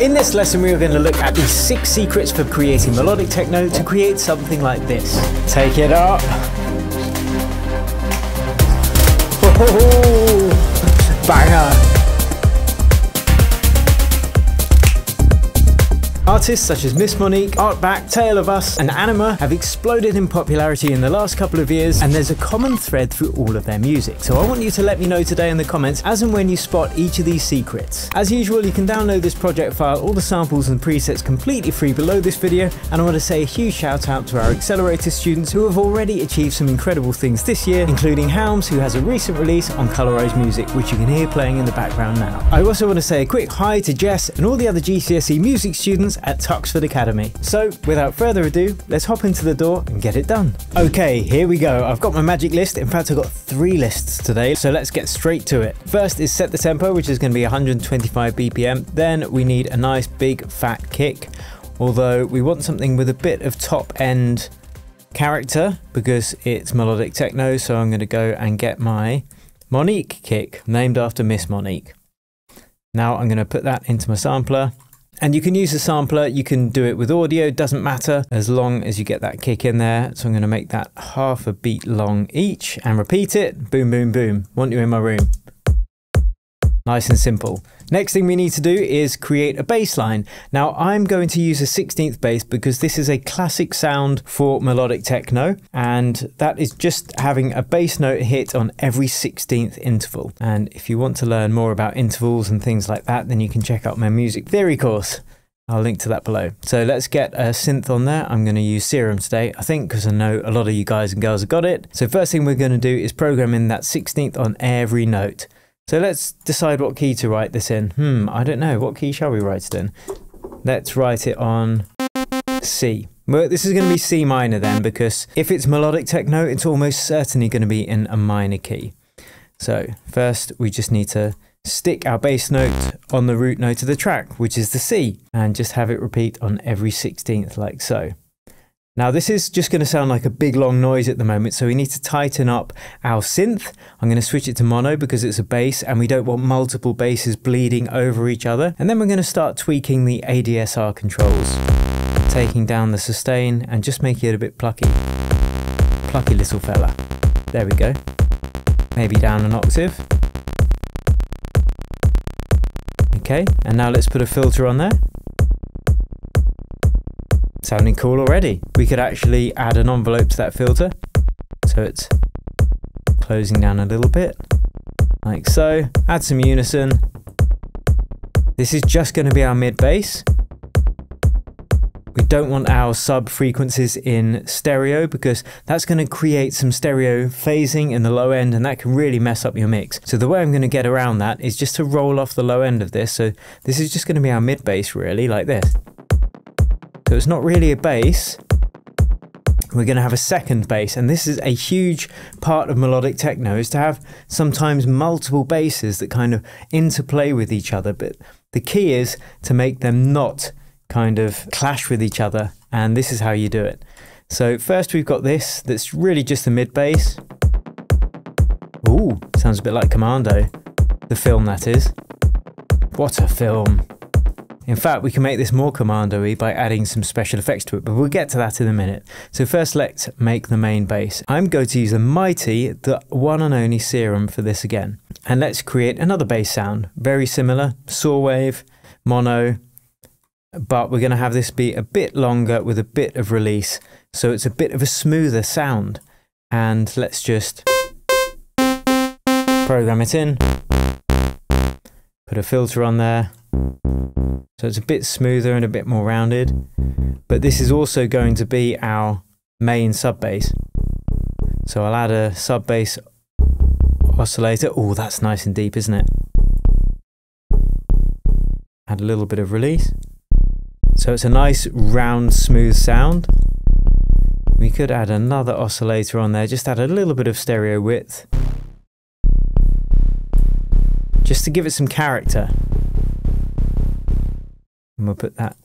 In this lesson we are going to look at the 6 secrets for creating melodic techno to create something like this. Take it up. Oh, banger. Artists such as Miss Monique, Artbat, Tale of Us and ANYMA have exploded in popularity in the last couple of years, and there's a common thread through all of their music. So I want you to let me know today in the comments as and when you spot each of these secrets. As usual, you can download this project file, all the samples and presets completely free below this video, and I want to say a huge shout out to our accelerator students who have already achieved some incredible things this year, including Helms, who has a recent release on colorized music which you can hear playing in the background now. I also want to say a quick hi to Jess and all the other GCSE music students at Tuxford Academy. So without further ado, let's hop into the door and get it done. Okay, here we go. I've got my magic list. In fact, I've got 3 lists today, so let's get straight to it. First is set the tempo, which is going to be 125 BPM. Then we need a nice big fat kick, although we want something with a bit of top end character because it's melodic techno, so I'm going to go and get my Monique kick, named after Miss Monique. Now I'm going to put that into my sampler. And you can use the sampler, you can do it with audio, doesn't matter, as long as you get that kick in there. So I'm going to make that half a beat long each and repeat it. Boom, boom, boom. Want you in my room. Nice and simple. Next thing we need to do is create a bass line. Now I'm going to use a 16th bass because this is a classic sound for melodic techno, and that is just having a bass note hit on every 16th interval. And if you want to learn more about intervals and things like that, then you can check out my music theory course. I'll link to that below. So let's get a synth on there. I'm going to use Serum today, I think, because I know a lot of you guys and girls have got it. So first thing we're going to do is program in that 16th on every note. So let's decide what key to write this in. I don't know. What key shall we write it in? Let's write it on C. Well, this is going to be C minor then, because if it's melodic techno, it's almost certainly going to be in a minor key. So first we just need to stick our bass note on the root note of the track, which is the C, and just have it repeat on every 16th like so. Now this is just going to sound like a big long noise at the moment, so we need to tighten up our synth. I'm going to switch it to mono because it's a bass and we don't want multiple basses bleeding over each other. And then we're going to start tweaking the ADSR controls, taking down the sustain and just making it a bit plucky. Plucky little fella. There we go. Maybe down an octave. Okay, and now let's put a filter on there. Sounding cool already. We could actually add an envelope to that filter, so it's closing down a little bit, like so. Add some unison. This is just going to be our mid bass. We don't want our sub frequencies in stereo because that's going to create some stereo phasing in the low end, and that can really mess up your mix. So the way I'm going to get around that is just to roll off the low end of this. So this is just going to be our mid bass, really, like this. So it's not really a bass. We're going to have a second bass, and this is a huge part of melodic techno, is to have sometimes multiple basses that kind of interplay with each other, but the key is to make them not kind of clash with each other, and this is how you do it. So first we've got this that's really just a mid bass. Ooh, sounds a bit like Commando, the film that is. What a film. In fact, we can make this more commando-y by adding some special effects to it, but we'll get to that in a minute. So first let's make the main bass. I'm going to use the mighty, the one and only Serum for this again. And let's create another bass sound. Very similar, saw wave, mono, but we're going to have this be a bit longer with a bit of release. So it's a bit of a smoother sound. And let's just program it in. Put a filter on there. So it's a bit smoother and a bit more rounded, but this is also going to be our main sub bass. So I'll add a sub bass oscillator. Oh, that's nice and deep, isn't it? Add a little bit of release. So it's a nice round smooth sound. We could add another oscillator on there, just add a little bit of stereo width, just to give it some character. And we'll put that.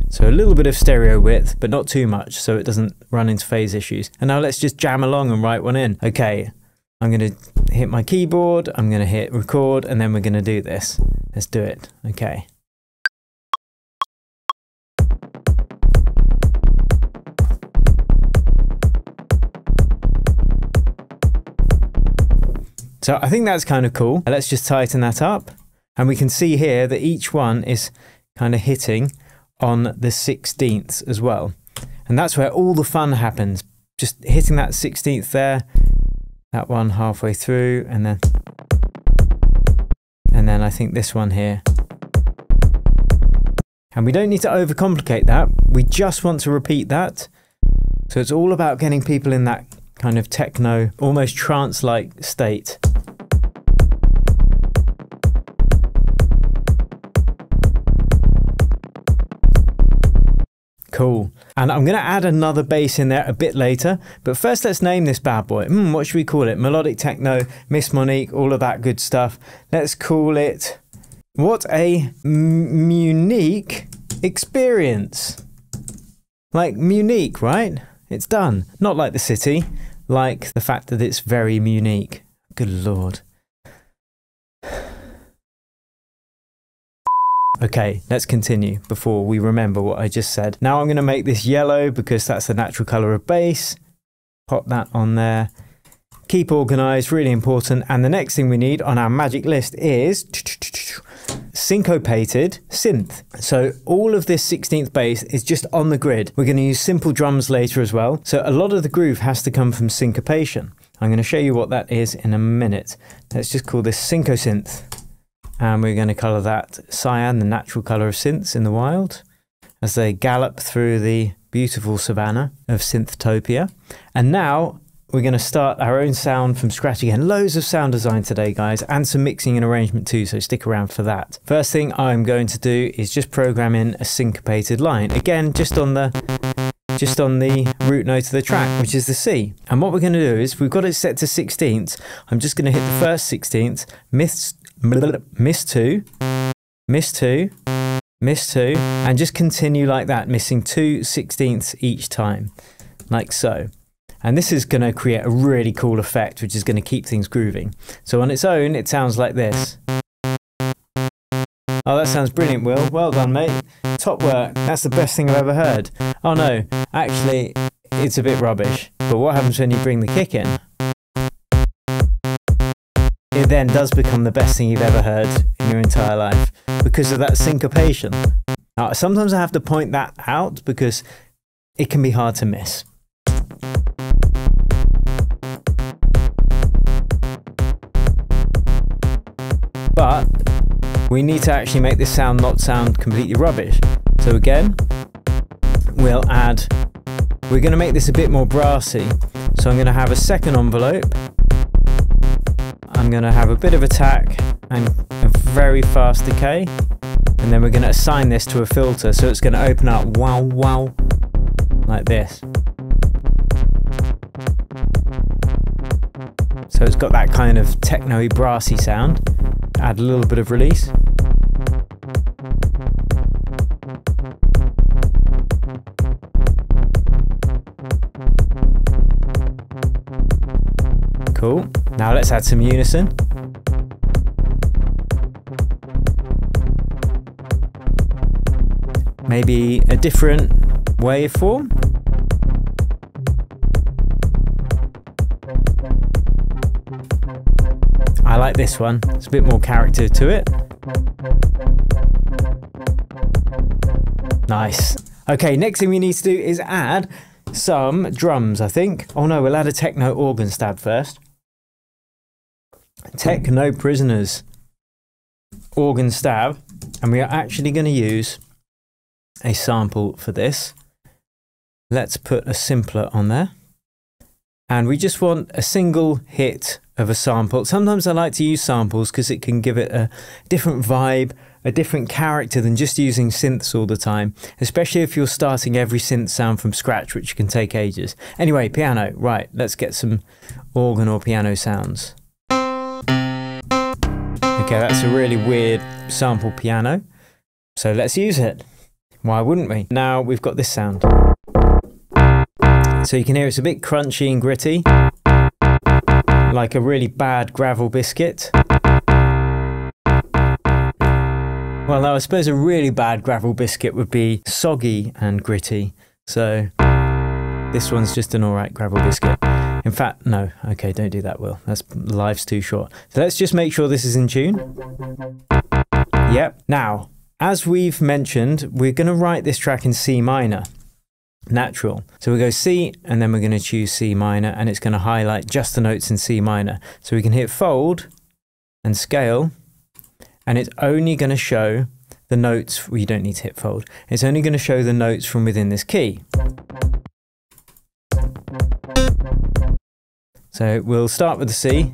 So a little bit of stereo width, but not too much, so it doesn't run into phase issues. And now let's just jam along and write one in. Okay, I'm going to hit my keyboard, I'm going to hit record, and then we're going to do this. Let's do it. Okay. So I think that's kind of cool. Let's just tighten that up. And we can see here that each one is kind of hitting on the 16ths as well. And that's where all the fun happens. Just hitting that 16th there, that one halfway through, and then I think this one here. And we don't need to overcomplicate that. We just want to repeat that. So it's all about getting people in that kind of techno, almost trance-like state. Cool. And I'm going to add another bass in there a bit later, but first let's name this bad boy. What should we call it? Melodic Techno, Miss Monique, all of that good stuff. Let's call it, what a unique experience. Like Munich, right? It's done. Not like the city, like the fact that it's very unique. Good Lord. Okay, let's continue before we remember what I just said. Now I'm going to make this yellow because that's the natural color of bass. Pop that on there. Keep organized, really important. And the next thing we need on our magic list is Syncopated Synth. So all of this 16th bass is just on the grid. We're going to use simple drums later as well. So a lot of the groove has to come from syncopation. I'm going to show you what that is in a minute. Let's just call this Syncosynth. And we're going to colour that cyan, the natural colour of synths in the wild, as they gallop through the beautiful savannah of Synthopia. And now we're going to start our own sound from scratch again. Loads of sound design today, guys, and some mixing and arrangement too, so stick around for that. First thing I'm going to do is just program in a syncopated line. Again, just on the root note of the track, which is the C. And what we're going to do is, we've got it set to 16ths. I'm just going to hit the first 16th, miss 2, miss 2, miss 2, and just continue like that, missing 2 16ths each time, like so. And this is going to create a really cool effect, which is going to keep things grooving. So on its own, it sounds like this. Oh, that sounds brilliant, Will. Well done, mate. Top work. That's the best thing I've ever heard. Oh no, actually, it's a bit rubbish. But what happens when you bring the kick in? It then does become the best thing you've ever heard in your entire life because of that syncopation. Now, sometimes I have to point that out because it can be hard to miss. But we need to actually make this sound not sound completely rubbish. So again, we're going to make this a bit more brassy. So I'm going to have a second envelope. I'm going to have a bit of attack and a very fast decay. And then we're going to assign this to a filter. So it's going to open up wow, wow, like this. So it's got that kind of techno-y brassy sound. Add a little bit of release. Cool. Now let's add some unison. Maybe a different waveform. I like this one. It's a bit more character to it. Nice. Okay, next thing we need to do is add some drums, I think. Oh no, we'll add a techno organ stab first. Techno Prisoners organ stab, and we are actually going to use a sample for this. Let's put a simpler on there, and we just want a single hit of a sample. Sometimes I like to use samples because it can give it a different vibe, a different character than just using synths all the time, especially if you're starting every synth sound from scratch, which can take ages. Anyway, piano, right, let's get some organ or piano sounds. Okay, that's a really weird sample piano, so let's use it. Why wouldn't we? Now we've got this sound. So you can hear it's a bit crunchy and gritty, like a really bad gravel biscuit. Well, now I suppose a really bad gravel biscuit would be soggy and gritty. So this one's just an alright gravel biscuit. In fact, no, okay, don't do that, Will. Life's too short. So let's just make sure this is in tune. Yep. Now, as we've mentioned, we're going to write this track in C minor, natural. So we go C, and then we're going to choose C minor, and it's going to highlight just the notes in C minor. So we can hit fold and scale, and it's only going to show the notes. Well, you don't need to hit fold. It's only going to show the notes from within this key. So we'll start with the C.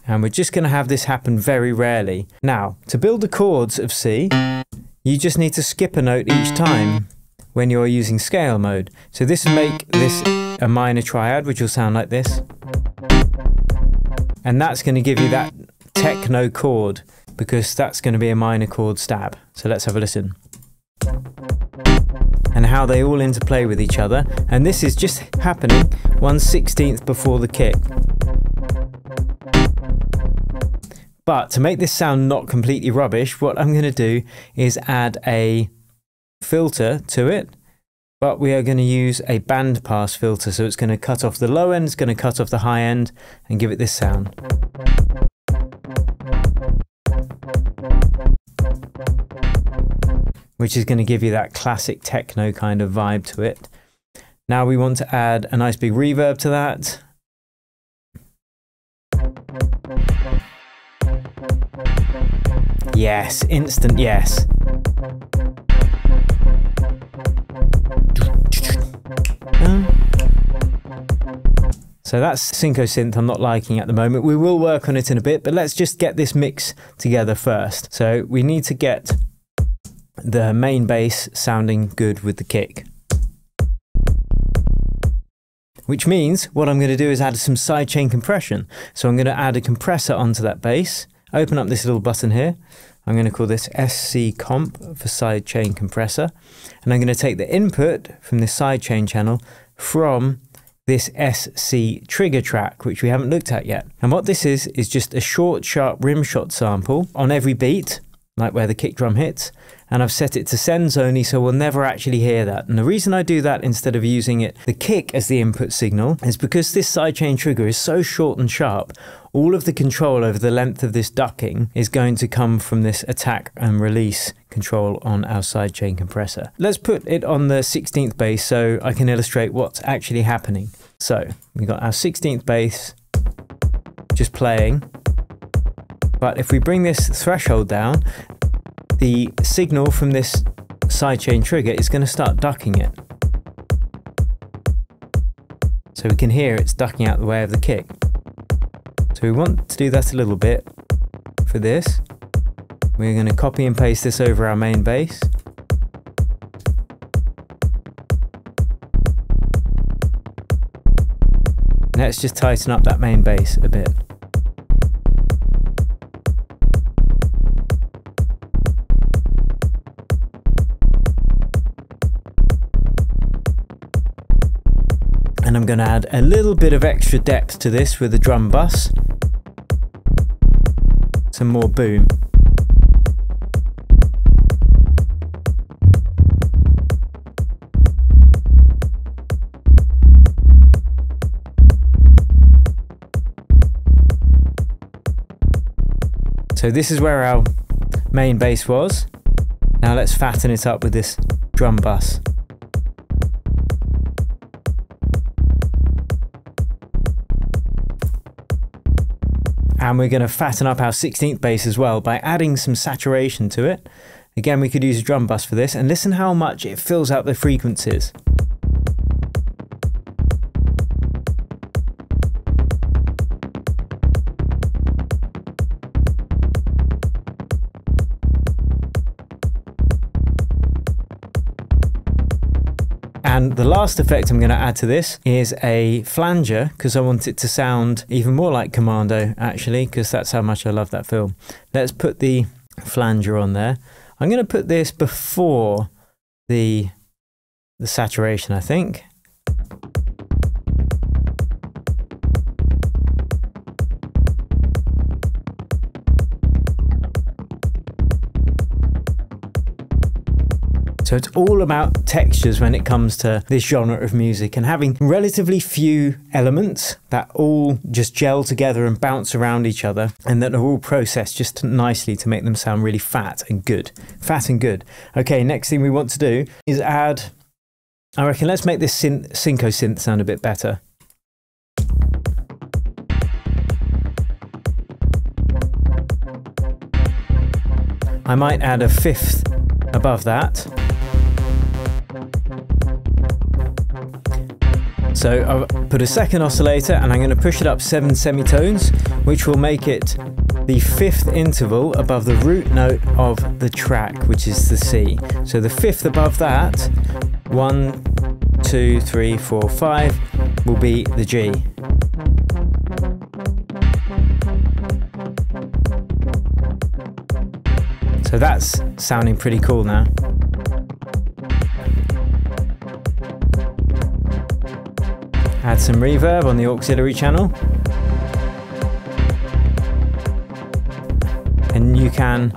And we're just going to have this happen very rarely. Now, to build the chords of C, you just need to skip a note each time when you're using scale mode. So this will make this a minor triad, which will sound like this. And that's going to give you that techno chord, because that's going to be a minor chord stab. So let's have a listen. And how they all interplay with each other. And this is just happening 1/16 before the kick. But to make this sound not completely rubbish, what I'm going to do is add a filter to it. But we are going to use a band pass filter. So it's going to cut off the low end, it's going to cut off the high end, and give it this sound. Which is going to give you that classic techno kind of vibe to it. Now we want to add a nice big reverb to that. Yes, instant yes. So that's Synco Synth I'm not liking at the moment. We will work on it in a bit, but let's just get this mix together first. So we need to get the main bass sounding good with the kick. Which means what I'm going to do is add some sidechain compression. So I'm going to add a compressor onto that bass. Open up this little button here. I'm going to call this SC Comp for sidechain compressor. And I'm going to take the input from this sidechain channel from this SC trigger track, which we haven't looked at yet. And what this is just a short, sharp rim shot sample on every beat, like where the kick drum hits. And I've set it to sends only, so we'll never actually hear that. And the reason I do that instead of using the kick as the input signal is because this sidechain trigger is so short and sharp, all of the control over the length of this ducking is going to come from this attack and release control on our sidechain compressor. Let's put it on the 16th bass so I can illustrate what's actually happening. So we've got our 16th bass just playing, but if we bring this threshold down, the signal from this sidechain trigger is going to start ducking it. So we can hear it's ducking out the way of the kick. So we want to do that a little bit for this. We're going to copy and paste this over our main bass. Let's just tighten up that main bass a bit. And I'm going to add a little bit of extra depth to this with the drum bus. Some more boom. So this is where our main bass was. Now let's fatten it up with this drum bus. And we're going to fatten up our 16th bass as well by adding some saturation to it. Again, we could use a drum bus for this, and listen how much it fills out the frequencies. And the last effect I'm going to add to this is a flanger, because I want it to sound even more like Commando, actually, because that's how much I love that film. Let's put the flanger on there. I'm going to put this before the saturation, I think. So it's all about textures when it comes to this genre of music, and having relatively few elements that all just gel together and bounce around each other, and that are all processed just nicely to make them sound really fat and good. Fat and good. Okay, next thing we want to do is add, I reckon let's make this Synco synth sound a bit better. I might add a fifth above that. So I'll put a second oscillator and I'm going to push it up 7 semitones, which will make it the fifth interval above the root note of the track, which is the C. So the fifth above that, 1, 2, 3, 4, 5, will be the G. So that's sounding pretty cool now. Add some reverb on the auxiliary channel. And you can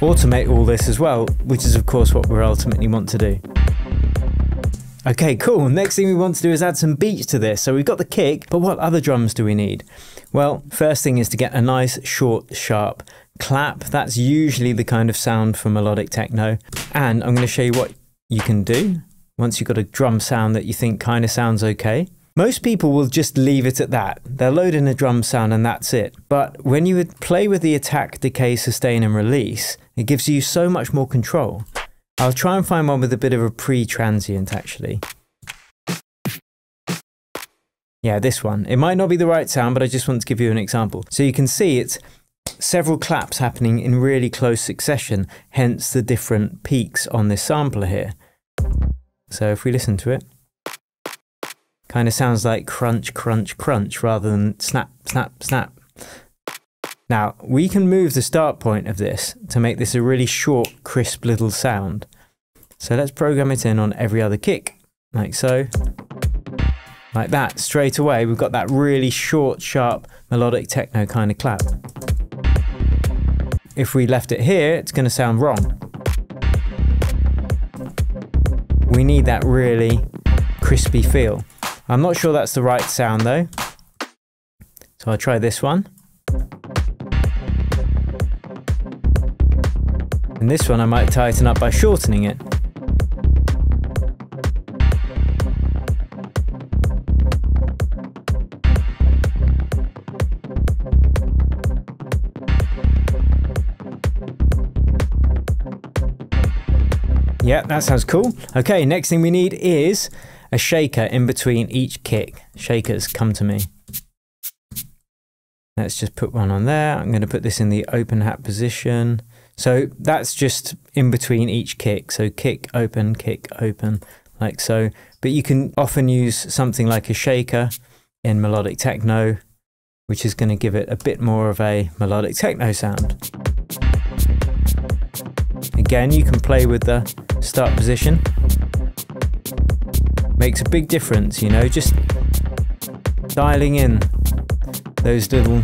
automate all this as well, which is of course what we ultimately want to do. Okay, cool. Next thing we want to do is add some beats to this. So we've got the kick, but what other drums do we need? Well, first thing is to get a nice, short, sharp clap. That's usually the kind of sound for melodic techno. And I'm going to show you what you can do once you've got a drum sound that you think kind of sounds okay. Most people will just leave it at that. They'll load in a drum sound and that's it. But when you would play with the attack, decay, sustain and release, it gives you so much more control. I'll try and find one with a bit of a pre-transient actually. Yeah, this one. It might not be the right sound, but I just want to give you an example. So you can see it's several claps happening in really close succession, hence the different peaks on this sampler here. So if we listen to it, kind of sounds like crunch, crunch, crunch rather than snap, snap, snap. Now, we can move the start point of this to make this a really short, crisp little sound. So let's program it in on every other kick, like so. Like that, straight away, we've got that really short, sharp, melodic techno kind of clap. If we left it here, it's going to sound wrong. We need that really crispy feel. I'm not sure that's the right sound though. So I'll try this one. And this one I might tighten up by shortening it. Yeah, that sounds cool. Okay, next thing we need is a shaker in between each kick. Shakers, come to me. Let's just put one on there. I'm going to put this in the open hat position. So that's just in between each kick. So kick, open, like so. But you can often use something like a shaker in melodic techno, which is going to give it a bit more of a melodic techno sound. Again, you can play with the start position. Makes a big difference, you know, just dialing in those little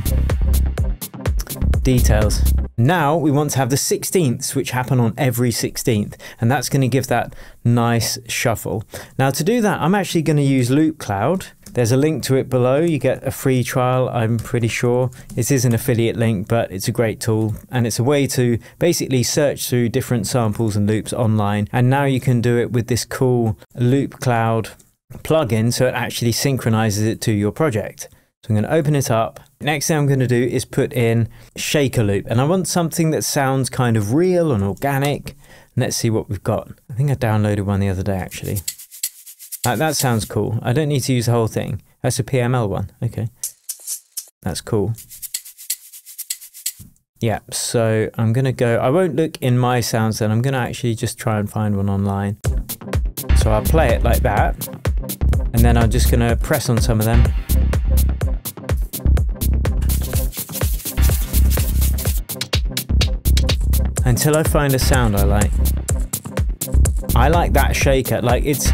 details. Now we want to have the 16ths, which happen on every 16th, and that's going to give that nice shuffle. Now to do that, I'm actually going to use Loop Cloud. There's a link to it below. You get a free trial, I'm pretty sure. It is an affiliate link, but it's a great tool, and it's a way to basically search through different samples and loops online. And now you can do it with this cool Loop Cloud plugin, so it actually synchronizes it to your project. So I'm going to open it up. Next thing I'm going to do is put in shaker loop, and I want something that sounds kind of real and organic. Let's see what we've got. I think I downloaded one the other day actually. That sounds cool. I don't need to use the whole thing. That's a PML one. Okay, that's cool. Yeah, so I'm going to go, I won't look in my sounds then. I'm going to actually just try and find one online. So I'll play it like that, and then I'm just going to press on some of them. Until I find a sound I like. I like that shaker. Like, it's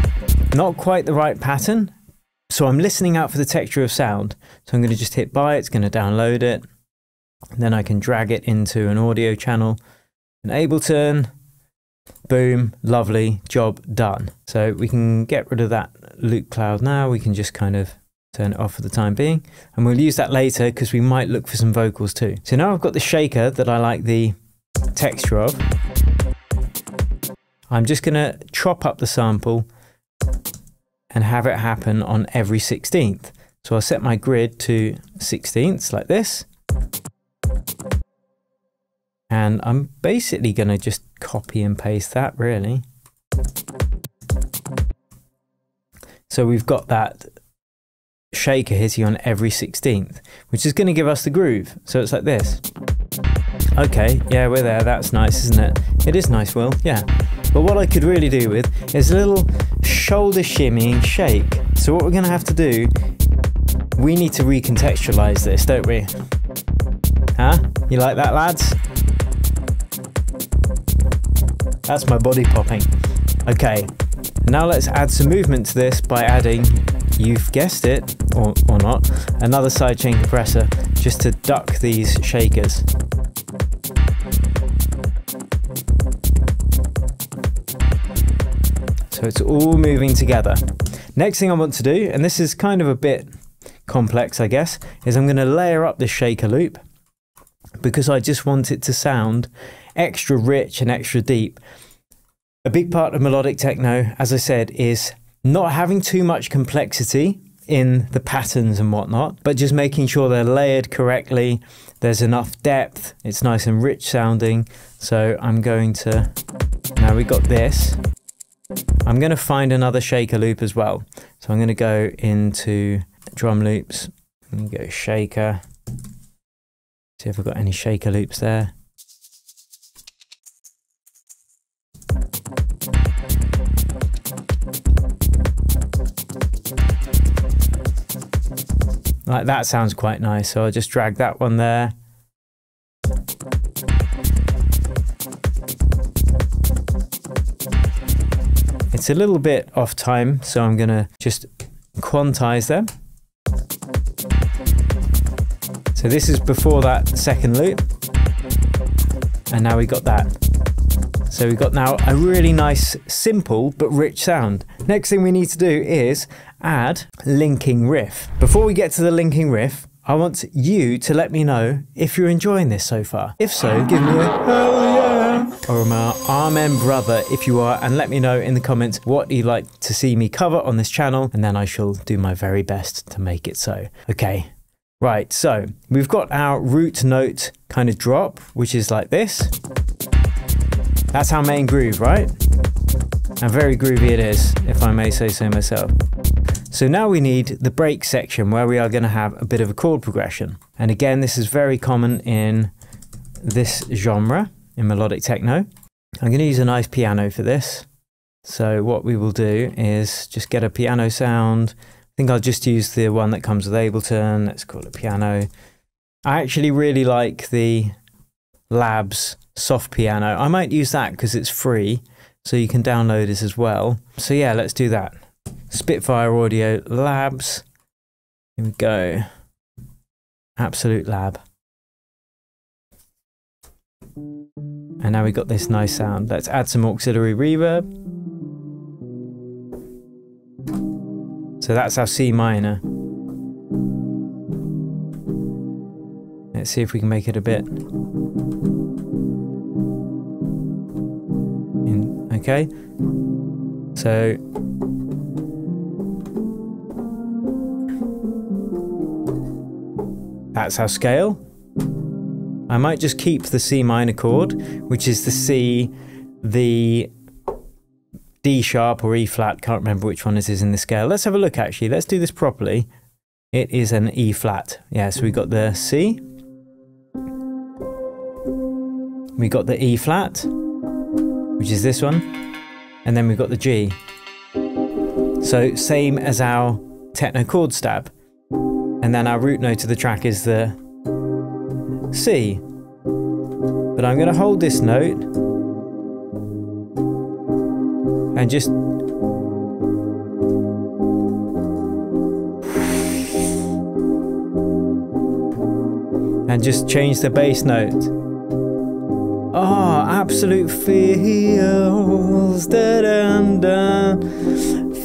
not quite the right pattern, so I'm listening out for the texture of sound. So I'm going to just hit buy, it's going to download it, and then I can drag it into an audio channel in Ableton, Boom, lovely, job done. So we can get rid of that loop cloud now. We can just kind of turn it off for the time being. And we'll use that later because we might look for some vocals too. So now I've got the shaker that I like the texture of. I'm just gonna chop up the sample and have it happen on every 16th. So I'll set my grid to 16ths like this. And I'm basically gonna just copy and paste that really. So we've got that shaker hitting on every 16th, which is gonna give us the groove. So it's like this. Okay, yeah, we're there, that's nice, isn't it? It is nice, Will, yeah. But what I could really do with is a little shoulder shimmying shake. So what we're gonna have to do, we need to recontextualize this, don't we? Huh? You like that, lads? That's my body popping. Okay, now let's add some movement to this by adding, you've guessed it, or not, another sidechain compressor just to duck these shakers. So it's all moving together. Next thing I want to do, and this is kind of a bit complex I guess, is I'm going to layer up this shaker loop because I just want it to sound extra rich and extra deep. A big part of melodic techno, as I said, is not having too much complexity in the patterns and whatnot, but just making sure they're layered correctly, there's enough depth, it's nice and rich sounding. So I'm going to, now we got this, I'm going to find another shaker loop as well. So I'm going to go into drum loops, and go shaker, see if I've got any shaker loops there. Like that sounds quite nice, so I'll just drag that one there. It's a little bit off time, so I'm gonna just quantize them. So this is before that second loop, and now we got that. So we've got now a really nice, simple but rich sound. Next thing we need to do is add linking riff. Before we get to the linking riff, I want you to let me know if you're enjoying this so far. If so, give me a hell yeah, or my amen brother if you are, and let me know in the comments what you'd like to see me cover on this channel, and then I shall do my very best to make it so. Okay, right, so we've got our root note kind of drop, which is like this. That's our main groove, right? And very groovy it is, if I may say so myself. So now we need the break section where we are going to have a bit of a chord progression. And again, this is very common in this genre, in melodic techno. I'm going to use a nice piano for this. So what we will do is just get a piano sound. I think I'll just use the one that comes with Ableton. Let's call it piano. I actually really like the Labs soft piano. I might use that because it's free, so you can download it as well. So yeah, let's do that. Spitfire Audio Labs. Here we go. Absolute Lab. And now we got this nice sound. Let's add some auxiliary reverb. So that's our C minor. Let's see if we can make it a bit. Okay. So that's our scale. I might just keep the C minor chord, which is the C, the D sharp or E flat, can't remember which one it is in the scale. Let's have a look actually, let's do this properly. It is an E flat. Yeah, so we got the C, we got the E flat, which is this one, and then we've got the G. So same as our techno chord stab. And then our root note of the track is the C. But I'm going to hold this note and just change the bass note. Oh, absolute feels. Da -dun -dun.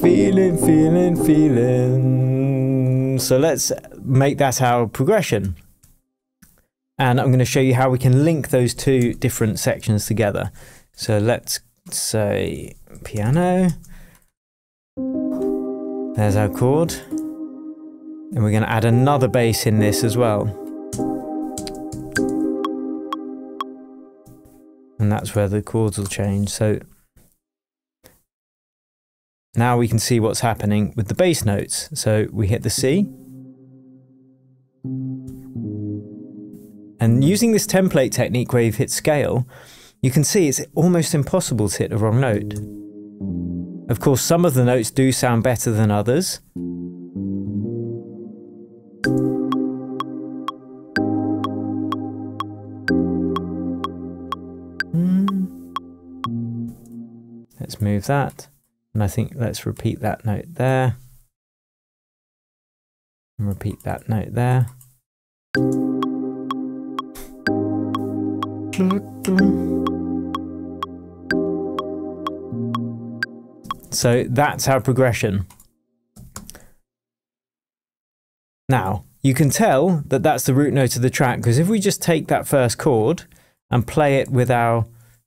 Feeling, feeling, feeling. So let's make that our progression. And I'm going to show you how we can link those two different sections together. So let's say piano. There's our chord. And we're going to add another bass in this as well. And that's where the chords will change. So now we can see what's happening with the bass notes. So we hit the C. And using this template technique where you've hit scale, you can see it's almost impossible to hit the wrong note. Of course, some of the notes do sound better than others. Let's move that. And I think let's repeat that note there. And repeat that note there. So that's our progression. Now, you can tell that that's the root note of the track, because if we just take that first chord and play it with our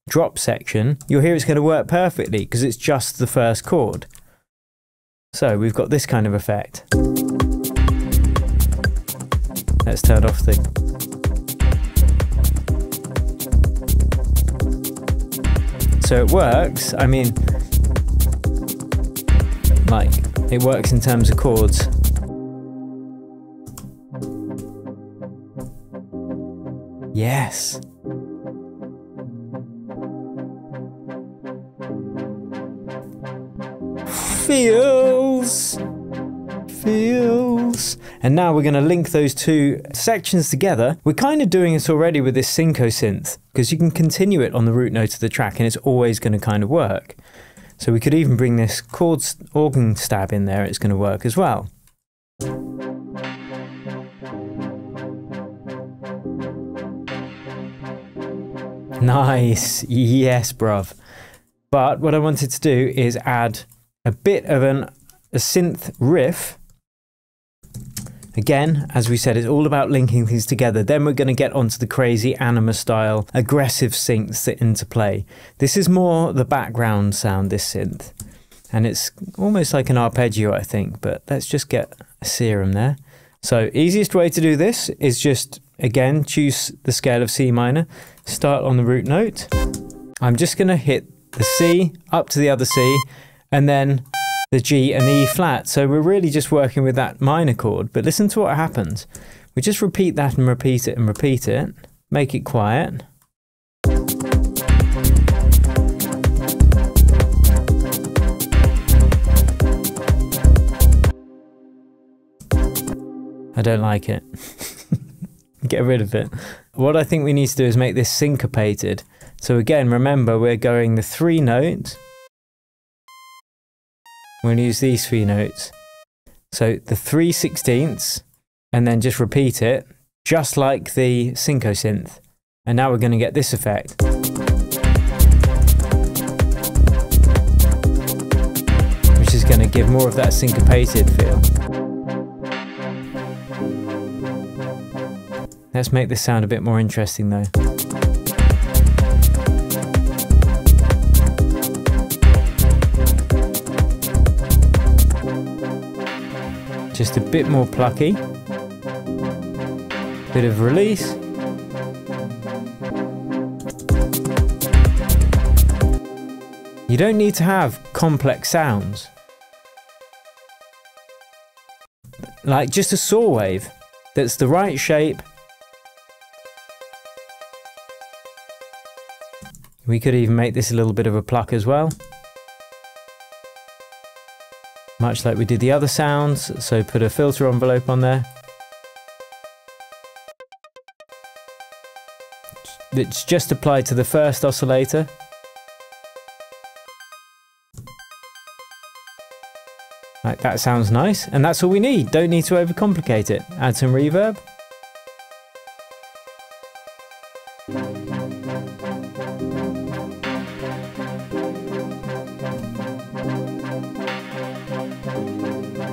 drop section, you'll hear it's going to work perfectly because it's just the first chord. So we've got this kind of effect. Let's turn off the... So it works, I mean, like, it works in terms of chords. Yes. Feels. And now we're going to link those two sections together. We're kind of doing this already with this Synco synth, because you can continue it on the root note of the track and it's always going to kind of work. So we could even bring this chord organ stab in there, it's going to work as well. Nice, yes bruv. But what I wanted to do is add a bit of a synth riff. Again, as we said, it's all about linking things together. Then we're going to get onto the crazy ANYMA style aggressive synths that interplay. This is more the background sound, this synth. And it's almost like an arpeggio, I think, but let's just get a serum there. So easiest way to do this is just, again, choose the scale of C minor, start on the root note. I'm just going to hit the C up to the other C, and then the G and the E flat. So we're really just working with that minor chord, but listen to what happens. We just repeat that and repeat it and repeat it, make it quiet. I don't like it. Get rid of it. What I think we need to do is make this syncopated. So again, remember, we're going the 3 notes. We're going to use these 3 notes. So the 3/16, and then just repeat it, just like the Synco synth. And now we're going to get this effect. Which is going to give more of that syncopated feel. Let's make this sound a bit more interesting though. Just a bit more plucky. Bit of release. You don't need to have complex sounds. Like just a saw wave that's the right shape. We could even make this a little bit of a pluck as well. Much like we did the other sounds, so put a filter envelope on there. It's just applied to the first oscillator. Like that sounds nice, and that's all we need. Don't need to overcomplicate it. Add some reverb.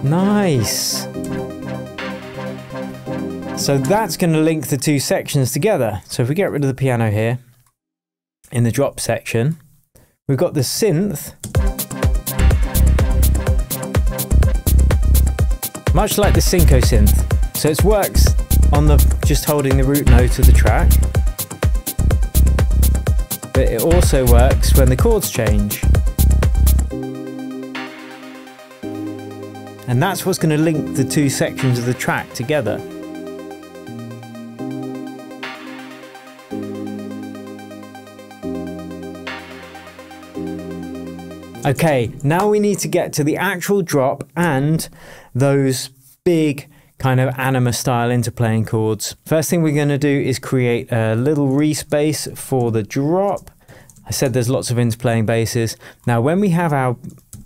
Nice. So that's going to link the two sections together. So if we get rid of the piano here, in the drop section, we've got the synth, much like the Synco synth. So it works on the just holding the root note of the track, but it also works when the chords change. And that's what's going to link the two sections of the track together. Okay, now we need to get to the actual drop and those big kind of ANYMA style interplaying chords. First thing we're going to do is create a little respace for the drop. I said there's lots of interplaying basses. Now when we have our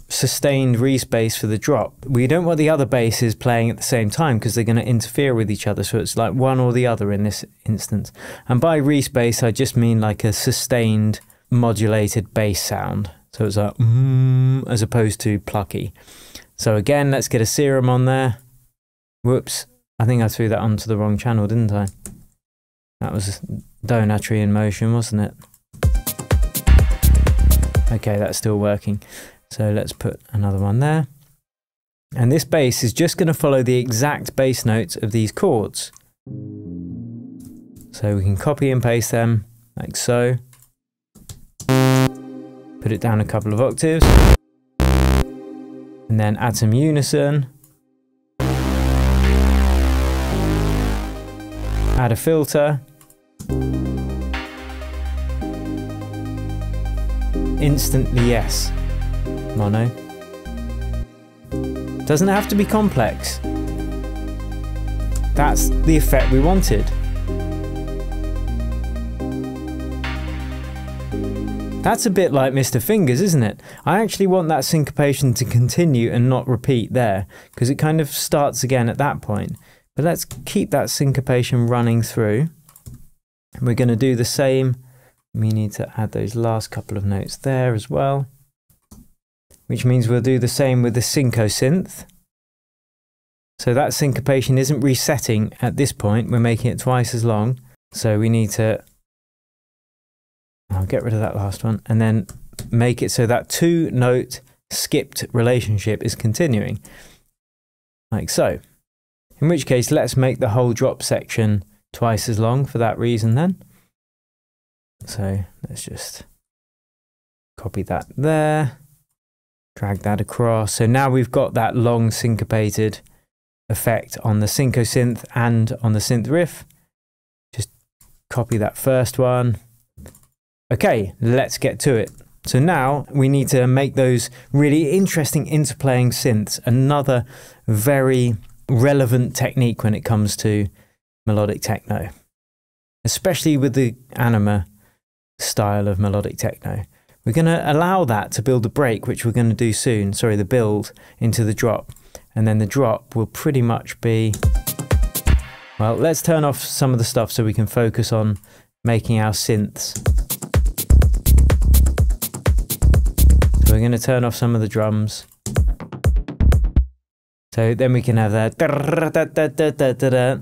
sustained respace for the drop, we don't want the other basses playing at the same time because they're going to interfere with each other, so it's like one or the other in this instance. And by respace I just mean like a sustained modulated bass sound, so it's like as opposed to plucky. So again, let's get a serum on there. Whoops, I think I threw that onto the wrong channel, didn't I? That was Donatry in motion, wasn't it? Okay, that's still working. So let's put another one there. And this bass is just going to follow the exact bass notes of these chords. So we can copy and paste them like so. Put it down a couple of octaves. And then add some unison. Add a filter. Instantly yes. Mono. Doesn't have to be complex. That's the effect we wanted. That's a bit like Mr. Fingers, isn't it? I actually want that syncopation to continue and not repeat there, because it kind of starts again at that point. But let's keep that syncopation running through. And we're going to do the same. We need to add those last couple of notes there as well, which means we'll do the same with the Synco synth. So that syncopation isn't resetting at this point, we're making it twice as long. So we need to, I'll get rid of that last one, and then make it so that two note skipped relationship is continuing, like so. In which case, let's make the whole drop section twice as long for that reason then. So let's just copy that there. Drag that across. So now we've got that long syncopated effect on the Synco synth and on the synth riff. Just copy that first one. Okay, let's get to it. So now we need to make those really interesting interplaying synths. Another very relevant technique when it comes to melodic techno, especially with the ANYMA style of melodic techno. We're going to allow that to build a break, which we're going to do soon. Sorry, the build into the drop. And then the drop will pretty much be... Well, let's turn off some of the stuff so we can focus on making our synths. So we're going to turn off some of the drums. So then we can have that...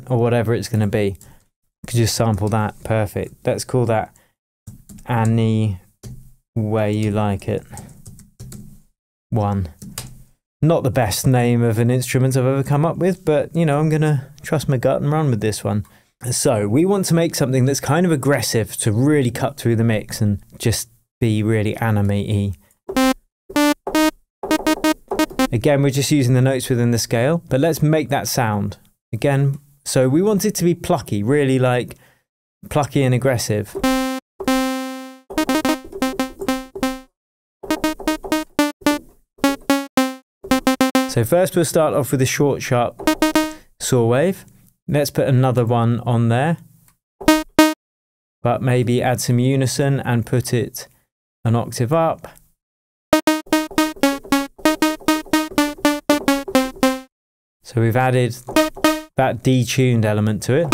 or whatever it's going to be. We could just sample that. Perfect. Let's call that Any Way You Like It. One. Not the best name of an instrument I've ever come up with, but you know, I'm gonna trust my gut and run with this one. So we want to make something that's kind of aggressive to really cut through the mix and just be really anime-y. Again, we're just using the notes within the scale, but let's make that sound. Again, so we want it to be plucky, really like plucky and aggressive. So first we'll start off with a short, sharp saw wave. Let's put another one on there, but maybe add some unison and put it an octave up. So we've added that detuned element to it.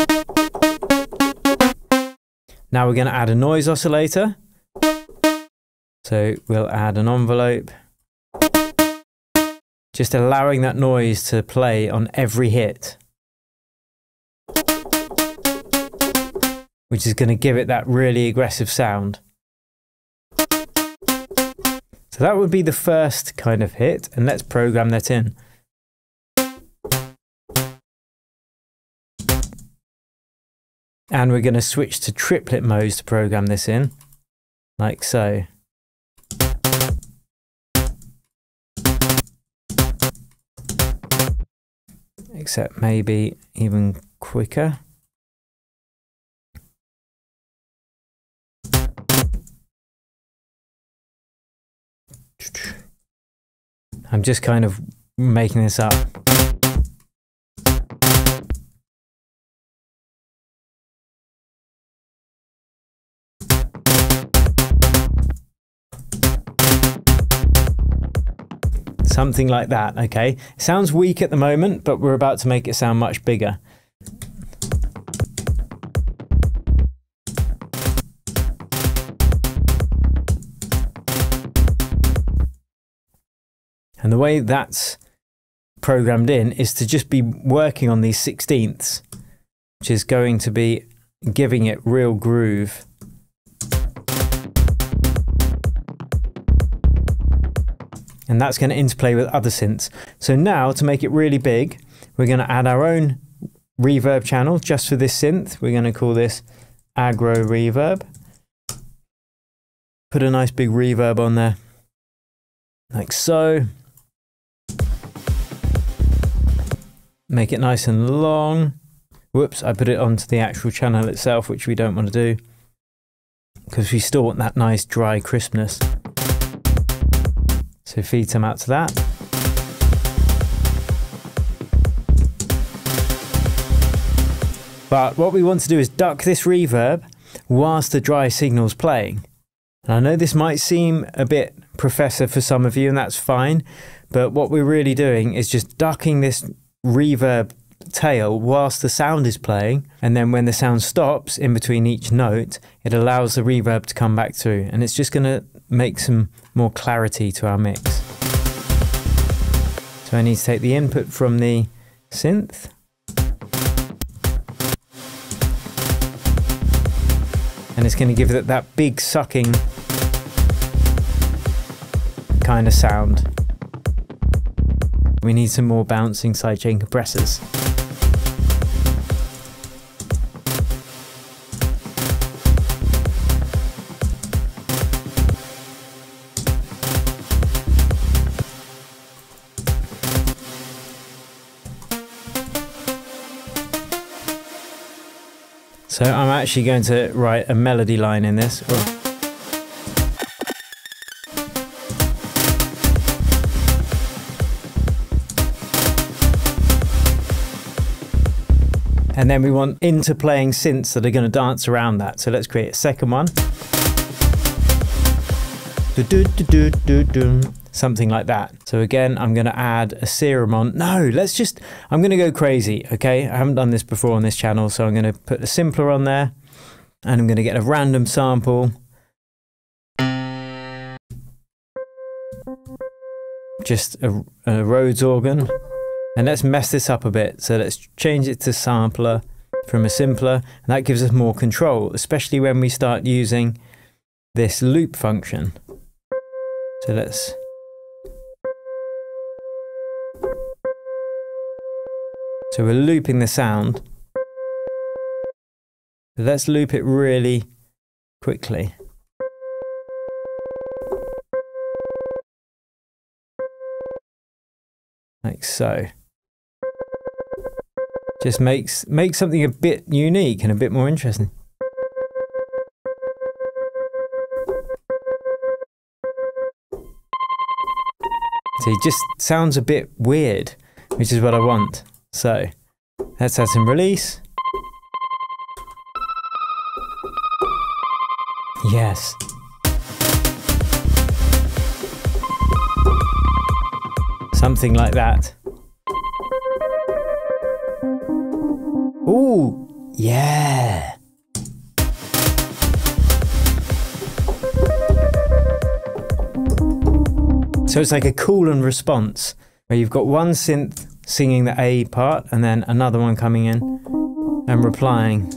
Now we're going to add a noise oscillator. So we'll add an envelope. Just allowing that noise to play on every hit, which is going to give it that really aggressive sound. So that would be the first kind of hit, and let's program that in. And we're going to switch to triplet modes to program this in, like so. Except maybe even quicker. I'm just kind of making this up. Something like that, okay? Sounds weak at the moment, but we're about to make it sound much bigger. And the way that's programmed in is to just be working on these 16ths, which is going to be giving it real groove. And that's going to interplay with other synths. So now, to make it really big, we're going to add our own reverb channel just for this synth. We're going to call this aggro reverb. Put a nice big reverb on there, like so. Make it nice and long. Whoops, I put it onto the actual channel itself, which we don't want to do, because we still want that nice dry crispness. So feed some out to that. But what we want to do is duck this reverb whilst the dry signal's playing. And I know this might seem a bit professor for some of you, and that's fine, but what we're really doing is just ducking this reverb tail whilst the sound is playing, and then when the sound stops in between each note, it allows the reverb to come back through, and it's just going to make some more clarity to our mix. So I need to take the input from the synth, and it's going to give it that big sucking kind of sound. We need some more bouncing sidechain compressors. So I'm actually going to write a melody line in this. And then we want interplaying synths that are going to dance around that. So let's create a second one. Something like that. So again, I'm going to add a serum on. No, I'm going to go crazy, okay? I haven't done this before on this channel, so I'm going to put a simpler on there. And I'm going to get a random sample. Just a Rhodes organ. And let's mess this up a bit. So let's change it to sampler from a simpler. And that gives us more control, especially when we start using this loop function. So let's... So we're looping the sound. Let's loop it really quickly. Like so. Just makes something a bit unique and a bit more interesting. So it just sounds a bit weird, which is what I want. So let's add some release. Yes. Something like that. Ooh, yeah. So it's like a call and response. where you've got one synth singing the A part and then another one coming in and replying.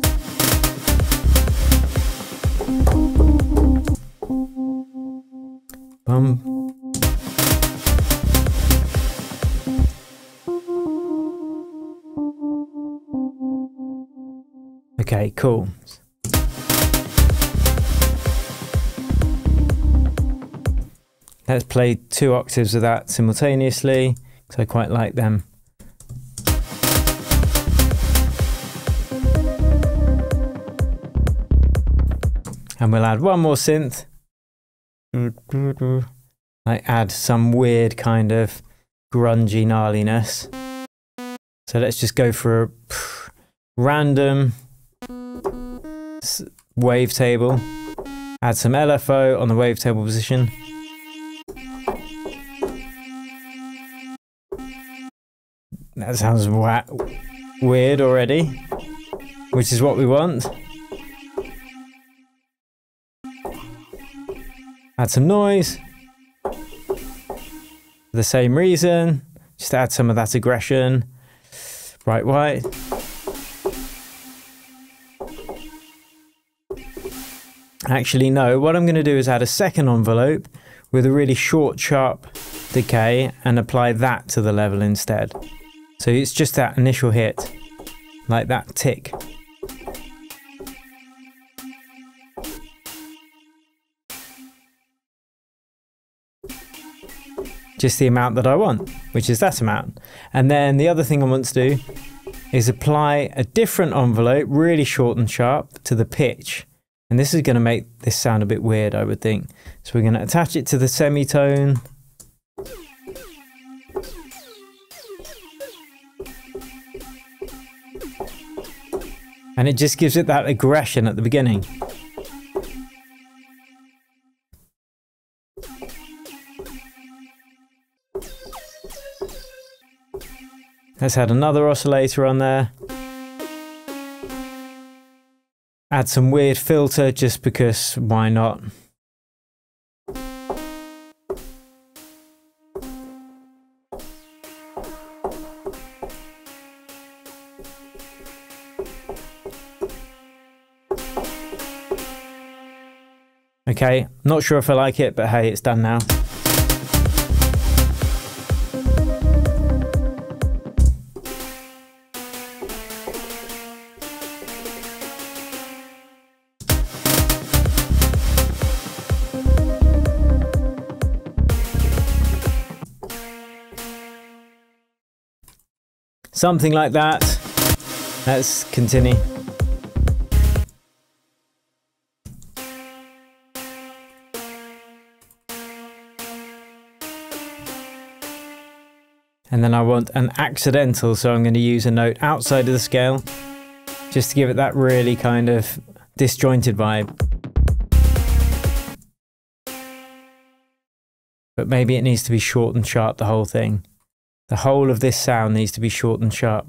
Okay, cool. Let's play 2 octaves of that simultaneously, because I quite like them. And we'll add one more synth. I add some weird kind of grungy gnarliness. So let's just go for a random wavetable. Add some LFO on the wavetable position. That sounds weird already, which is what we want. Add some noise. For the same reason, just add some of that aggression. Bright white. Actually, no, what I'm going to do is add a second envelope with a really short, sharp decay and apply that to the level instead. So it's just that initial hit, like that tick. Just the amount that I want, which is that amount. And then the other thing I want to do is apply a different envelope, really short and sharp, to the pitch. And this is going to make this sound a bit weird, I would think. So we're going to attach it to the semitone. And it just gives it that aggression at the beginning. Let's add another oscillator on there. Add some weird filter just because why not? Okay, not sure if I like it, but hey, it's done now. Something like that. Let's continue. And then I want an accidental, so I'm going to use a note outside of the scale just to give it that really kind of disjointed vibe. But maybe it needs to be short and sharp, the whole thing. The whole of this sound needs to be short and sharp.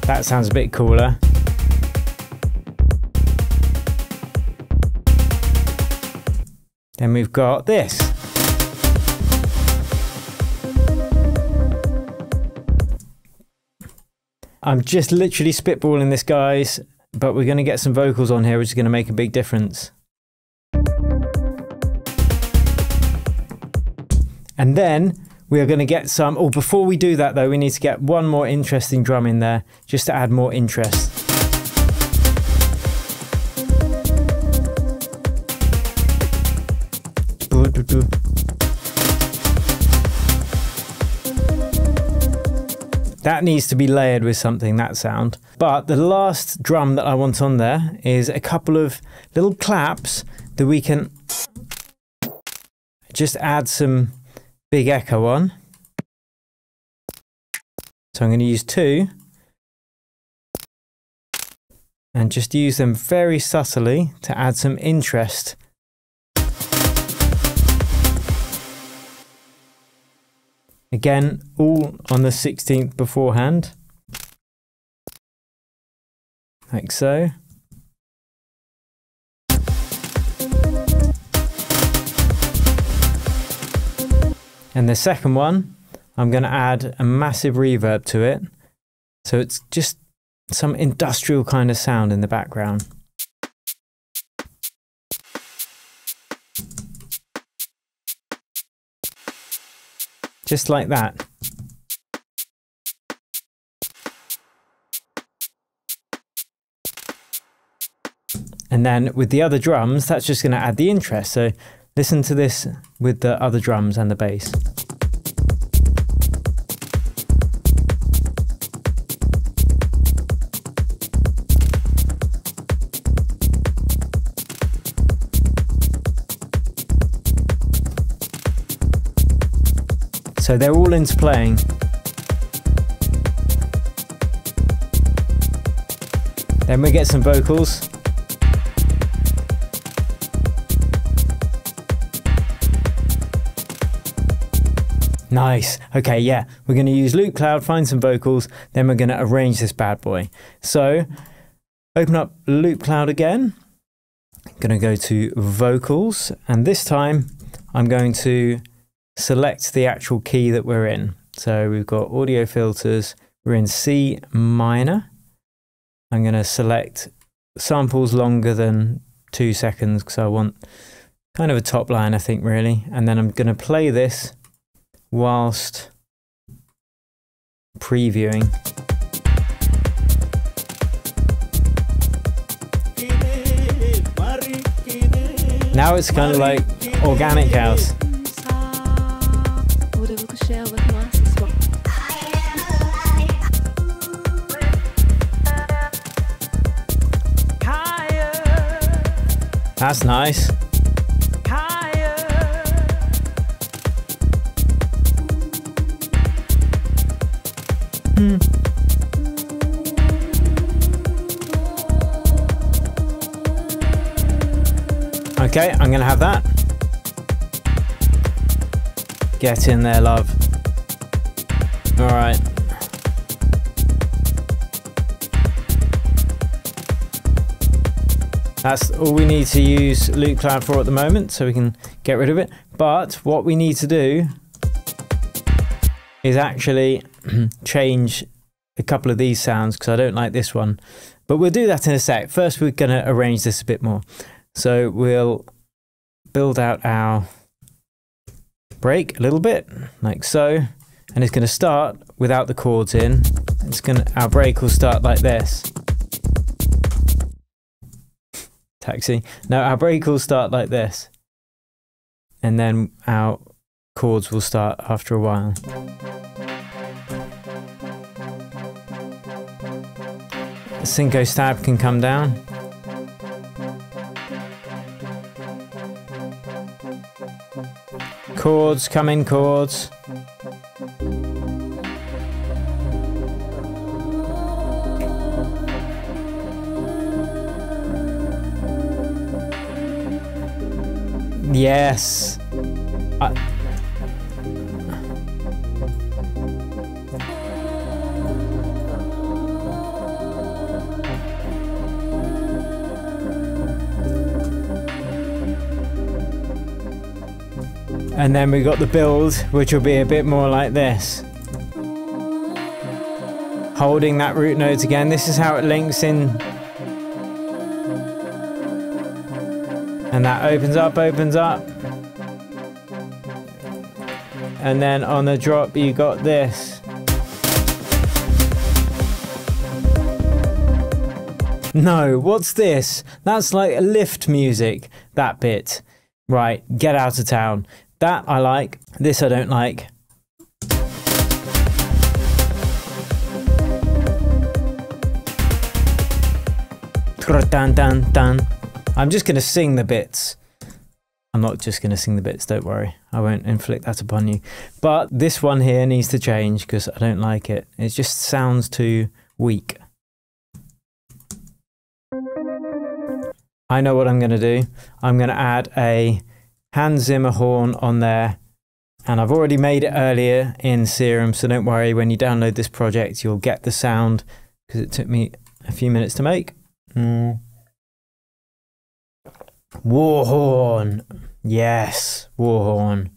That sounds a bit cooler. Then we've got this. I'm just literally spitballing this, guys, but we're going to get some vocals on here, which is going to make a big difference. And then we are going to get some, oh, before we do that though, we need to get one more interesting drum in there, just to add more interest. That needs to be layered with something, that sound. But the last drum that I want on there is a couple of little claps that we can just add some big echo on. So I'm going to use 2 and just use them very subtly to add some interest. Again, all on the 16th beforehand. like so. And the second one, I'm going to add a massive reverb to it. So it's just some industrial kind of sound in the background. Just like that. And then with the other drums, that's just going to add the interest. So listen to this with the other drums and the bass. So they're all interplaying. Then we get some vocals. Nice. Okay, yeah, we're going to use Loop Cloud, find some vocals, then we're going to arrange this bad boy. So open up Loop Cloud again. I'm going to go to vocals, and this time I'm going to select the actual key that we're in. So we've got audio filters, we're in C minor. I'm going to select samples longer than 2 seconds because I want kind of a top line, I think, really. And then I'm going to play this whilst previewing. Now it's kind of like organic house. That's nice. Okay, I'm gonna have that. Get in there, love. All right. That's all we need to use Loop Cloud for at the moment, so we can get rid of it. But what we need to do is actually change a couple of these sounds because I don't like this one. But we'll do that in a sec. First, we're going to arrange this a bit more. So we'll build out our break a little bit, like so. And it's going to start without the chords in. Our break will start like this. Taxi. Now our break will start like this. And then our chords will start after a while. The Synco stab can come down. Chords, come in chords. Yes. And then we got the build, which will be a bit more like this. Holding that root note again. This is how it links in. And that opens up. And then on the drop, you got this. No, what's this? That's like a lift music, that bit. Right, get out of town. That I like, this I don't like. Dun, dun, dun. I'm just going to sing the bits. I'm not just going to sing the bits, don't worry. I won't inflict that upon you. But this one here needs to change because I don't like it. It just sounds too weak. I know what I'm going to do. I'm going to add a Hans Zimmer horn on there. And I've already made it earlier in Serum, so don't worry. When you download this project, you'll get the sound because it took me a few minutes to make. War horn. Yes, war horn.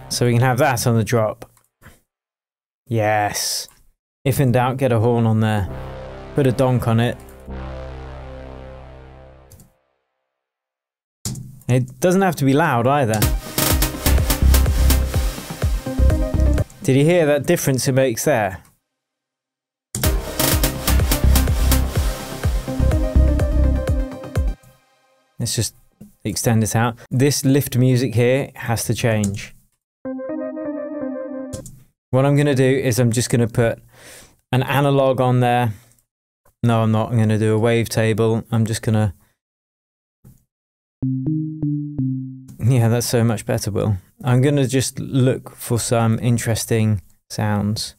So we can have that on the drop. Yes. If in doubt, get a horn on there. Put a donk on it. It doesn't have to be loud either. Did you hear that difference it makes there? Let's just extend this out. This lift music here has to change. What I'm going to do is I'm just going to put an analog on there. No, I'm not. I'm going to do a wavetable. I'm just going to... Yeah, that's so much better, Will. I'm going to just look for some interesting sounds.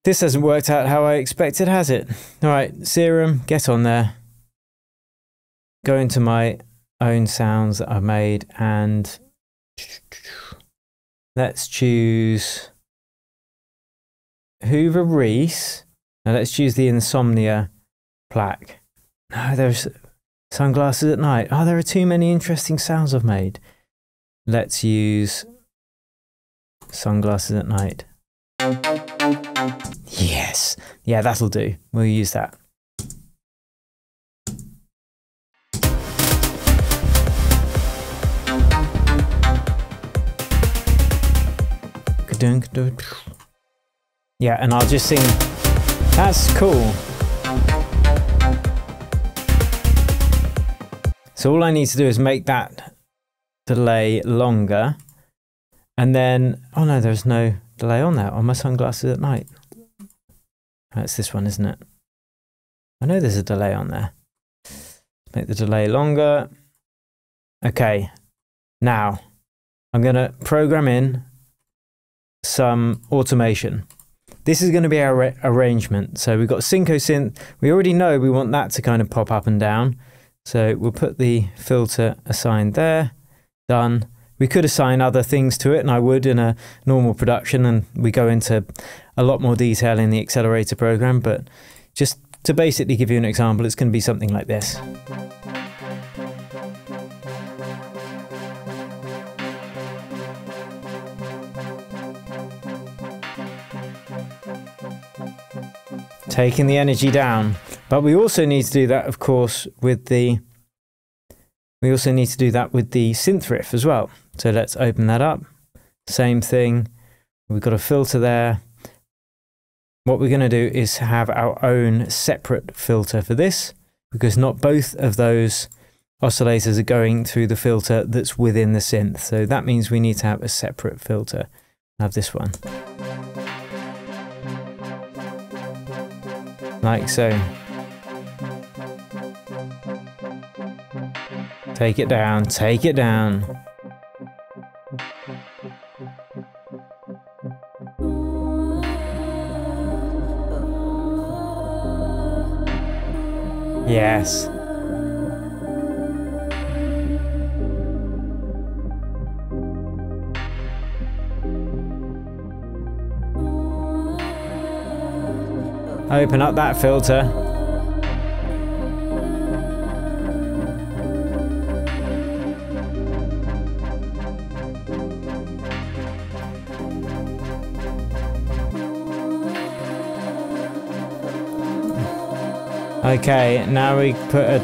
This hasn't worked out how I expected, has it? All right, Serum, get on there. Go into my own sounds that I've made and let's choose Hoover Reese. Now let's choose the Insomnia plaque. No, there's Sunglasses at Night. Oh, there are too many interesting sounds I've made. Let's use Sunglasses at Night. Yes. Yeah, that'll do. We'll use that. Yeah, and I'll just sing. That's cool. So all I need to do is make that delay longer. And then, oh no, there's no delay on that, on my Sunglasses at Night. That's this one, isn't it? I know there's a delay on there. Make the delay longer. Okay, now I'm going to program in some automation. This is going to be our arrangement. So we've got Synco Synth. We already know we want that to kind of pop up and down. So we'll put the filter assigned there. Done. We could assign other things to it, and I would in a normal production, and we go into a lot more detail in the accelerator program, but just to basically give you an example, it's going to be something like this. Taking the energy down. But we also need to do that, of course, with the synth riff as well. So let's open that up. Same thing. We've got a filter there. What we're going to do is have our own separate filter for this, because not both of those oscillators are going through the filter that's within the synth. So that means we need to have a separate filter. I have this one. Like so. Take it down, take it down. Yes. Open up that filter. Okay, now we put a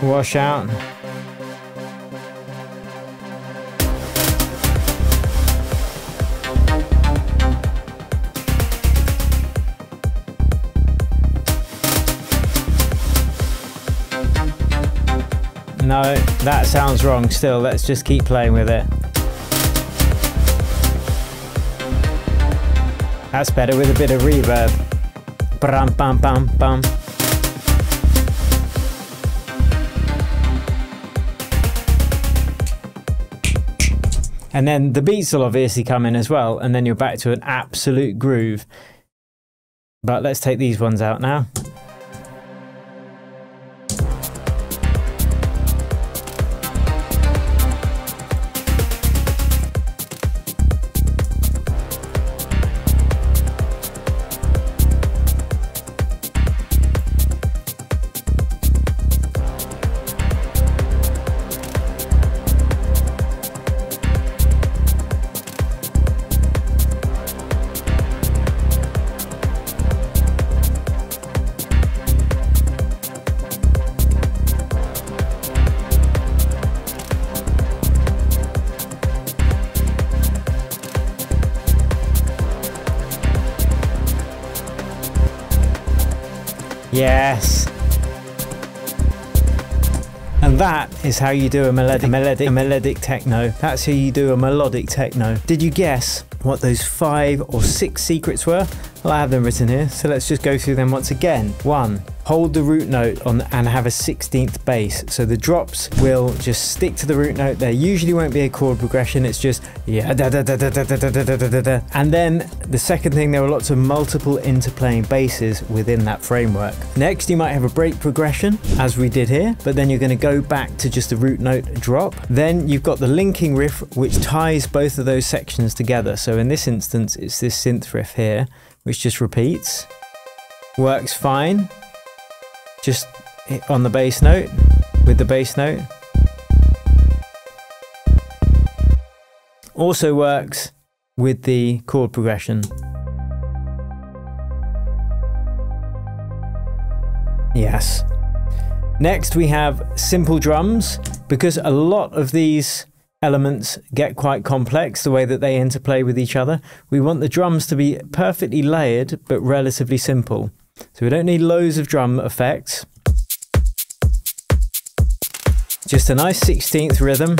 wash out. No, that sounds wrong still. Let's just keep playing with it. That's better with a bit of reverb. Bam, bam, bam, bam. And then the beats will obviously come in as well, and then you're back to an absolute groove. But let's take these ones out now. Yes. And that is how you do a melodic techno. That's how you do a melodic techno. Did you guess what those 5 or 6 secrets were? Well, I have them written here, so let's just go through them once again. 1. Hold the root note on and have a 16th bass. So the drops will just stick to the root note. There usually won't be a chord progression. It's just yeah da da da da da da da da da da. And then the second thing, there are lots of multiple interplaying basses within that framework. Next, you might have a break progression, as we did here, but then you're going to go back to just the root note drop. Then you've got the linking riff, which ties both of those sections together. So in this instance, it's this synth riff here, which just repeats. Works fine. Just on the bass note, with the bass note. Also works with the chord progression. Yes. Next we have simple drums, because a lot of these elements get quite complex, the way that they interplay with each other. We want the drums to be perfectly layered, but relatively simple. So we don't need loads of drum effects. Just a nice 16th rhythm.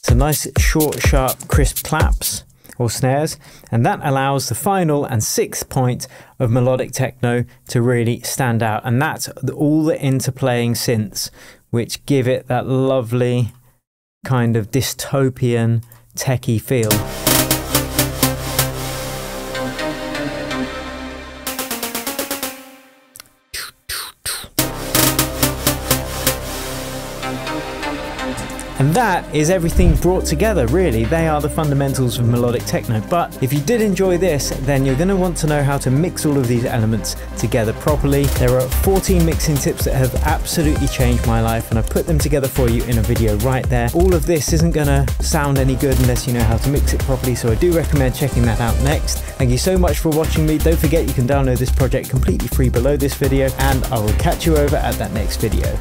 Some nice short, sharp, crisp claps or snares. And that allows the final and 6th point of melodic techno to really stand out. And that's all the interplaying synths, which give it that lovely kind of dystopian, techie feel. And that is everything brought together, really. They are the fundamentals of melodic techno. But if you did enjoy this, then you're going to want to know how to mix all of these elements together properly. There are 14 mixing tips that have absolutely changed my life, and I've put them together for you in a video right there. All of this isn't going to sound any good unless you know how to mix it properly, so I do recommend checking that out next. Thank you so much for watching me. Don't forget you can download this project completely free below this video, and I will catch you over at that next video.